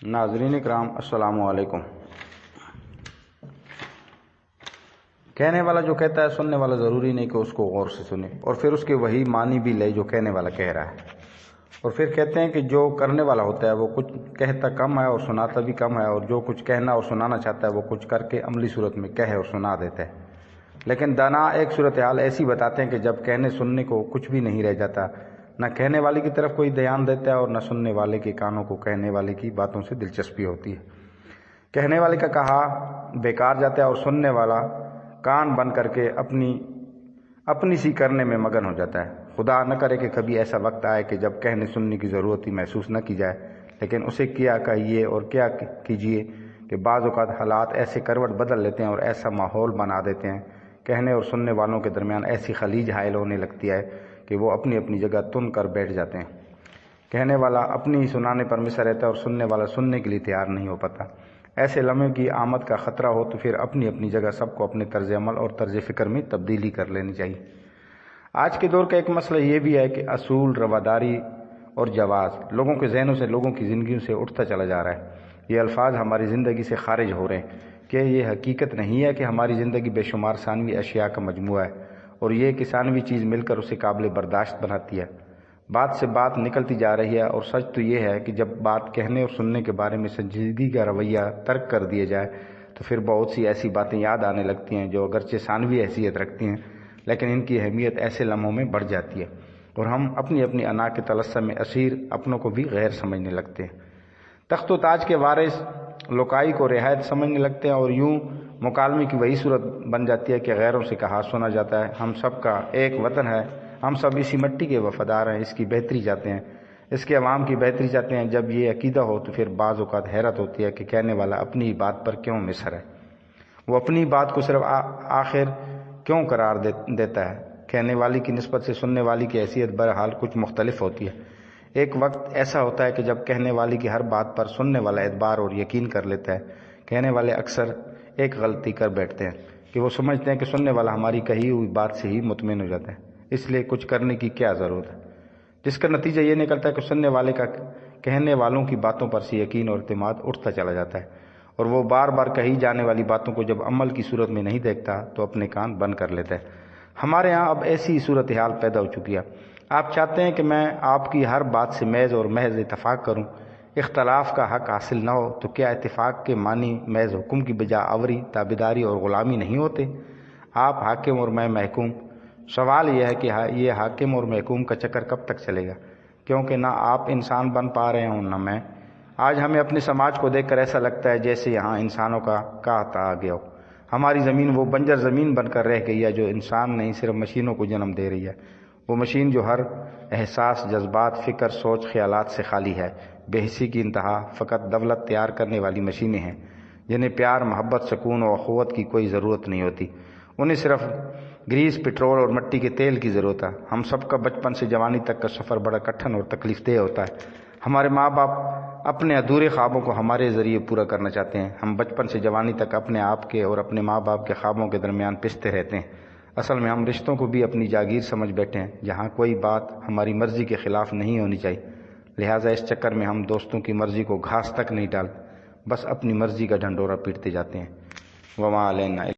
नाज़रीन इकराम अस्सलामु अलैकुम। कहने वाला जो कहता है सुनने वाला ज़रूरी नहीं कि उसको गौर से सुने और फिर उसके वही मानी भी ले जो कहने वाला कह रहा है। और फिर कहते हैं कि जो करने वाला होता है वो कुछ कहता कम है और सुनाता भी कम है, और जो कुछ कहना और सुनाना चाहता है वो कुछ करके अमली सूरत में कहे और सुना देता है। लेकिन दाना एक सूरत हाल ऐसी बताते हैं कि जब कहने सुनने को कुछ भी नहीं रह जाता, न कहने वाले की तरफ कोई ध्यान देता है और न सुनने वाले के कानों को कहने वाले की बातों से दिलचस्पी होती है। कहने वाले का कहा बेकार जाता है और सुनने वाला कान बंद करके अपनी सी करने में मगन हो जाता है। खुदा न करे कि कभी ऐसा वक्त आए कि जब कहने सुनने की ज़रूरत ही महसूस न की जाए, लेकिन उसे क्या कहिए और क्या कीजिए कि बाज़ औक़ात हालात ऐसे करवट बदल लेते हैं और ऐसा माहौल बना देते हैं, कहने और सुनने वालों के दरमियान ऐसी खलीज हायल होने लगती है कि वो अपनी अपनी जगह तुन कर बैठ जाते हैं। कहने वाला अपनी ही सुनाने पर मिसा रहता है और सुनने वाला सुनने के लिए तैयार नहीं हो पाता। ऐसे लम्हे की आमद का ख़तरा हो तो फिर अपनी अपनी जगह सबको अपने तर्ज अमल और तर्ज फ़िक्र में तब्दीली कर लेनी चाहिए। आज के दौर का एक मसला ये भी है कि असूल, रवादारी और जवाज़ लोगों के जहनों से, लोगों की ज़िंदगियों से उठता चला जा रहा है। ये अल्फाज हमारी ज़िंदगी से खारिज हो रहे हैं कि ये हकीकत नहीं है कि हमारी ज़िंदगी बेशुमार सानवी अशिया का मजमुआ है और ये कि सानवी चीज़ मिलकर उसे काबिल बर्दाश्त बनाती है। बात से बात निकलती जा रही है और सच तो ये है कि जब बात कहने और सुनने के बारे में संजीदगी का रवैया तर्क कर दिया जाए तो फिर बहुत सी ऐसी बातें याद आने लगती हैं जो अगरचे सानवी हैसियत रखती हैं, लेकिन इनकी अहमियत ऐसे लम्हों में बढ़ जाती है और हम अपनी अपनी अना के तलस्सुम में असीर अपनों को भी गैर समझने लगते हैं। तख्त व ताज के वारिस लोकाई को रियायत समझने लगते हैं और यूं मुकालमे की वही सूरत बन जाती है कि गैरों से कहा सुना जाता है, हम सब का एक वतन है, हम सब इसी मिट्टी के वफादार हैं, इसकी बेहतरी चाहते हैं, इसके अवाम की बेहतरी चाहते हैं। जब ये अकीदा हो तो फिर बाज़ औक़ात हैरत होती है कि कहने वाला अपनी बात पर क्यों मिसर है, वो अपनी बात को सिर्फ आखिर क्यों करार देता है। कहने वाली की निस्बत से सुनने वाली की हैसियत बहरहाल कुछ मुख्तलिफ होती है। एक वक्त ऐसा होता है कि जब कहने वाली की हर बात पर सुनने वाला एतबार और यकीन कर लेता है। कहने वाले अक्सर एक गलती कर बैठते हैं कि वो समझते हैं कि सुनने वाला हमारी कही हुई बात से ही मुतमिन हो जाता है, इसलिए कुछ करने की क्या ज़रूरत है, जिसका नतीजा ये निकलता है कि सुनने वाले का कहने वालों की बातों पर से यकीन और एतमाद उठता चला जाता है और वो बार बार कही जाने वाली बातों को जब अमल की सूरत में नहीं देखता तो अपने कान बंद कर लेता है। हमारे यहाँ अब ऐसी सूरत हाल पैदा हो चुकी है। आप चाहते हैं कि मैं आपकी हर बात से महज और महज इत्तफाक करूं, इख्तलाफ का हक हासिल न हो, तो क्या इत्तफाक के मानी महज हुक्म की बजा आवरी, ताबेदारी और ग़ुलामी नहीं होते? आप हाकिम और मैं महकूम। सवाल यह है कि ये हाकिम और महकूम का चक्कर कब तक चलेगा, क्योंकि ना आप इंसान बन पा रहे हों ना मैं। आज हमें अपने समाज को देखकर ऐसा लगता है जैसे यहाँ इंसानों का कहता आ गया हो। हमारी ज़मीन वो बंजर ज़मीन बनकर रह गई है जो इंसान नहीं सिर्फ मशीनों को जन्म दे रही है। वो मशीन जो हर एहसास, जज्बात, फ़िक्र, सोच, ख्यालात से खाली है, बेहिसी की इंतहा, फ़कत दौलत तैयार करने वाली मशीनें हैं जिन्हें प्यार, मोहब्बत, सुकून और अख़ुवत की कोई ज़रूरत नहीं होती। उन्हें सिर्फ ग्रीस, पेट्रोल और मिट्टी के तेल की ज़रूरत है। हम सब का बचपन से जवानी तक का सफ़र बड़ा कठिन और तकलीफ़देह होता है। हमारे माँ बाप अपने अधूरे ख्वाबों को हमारे ज़रिए पूरा करना चाहते हैं। हम बचपन से जवानी तक अपने आप के और अपने माँ बाप के ख्वाबों के दरमियान पिसते रहते हैं। असल में हम रिश्तों को भी अपनी जागीर समझ बैठे हैं, जहाँ कोई बात हमारी मर्ज़ी के ख़िलाफ़ नहीं होनी चाहिए। लिहाजा इस चक्कर में हम दोस्तों की मर्ज़ी को घास तक नहीं डालते, बस अपनी मर्ज़ी का ढंढोरा पीटते जाते हैं। वमा अलैना।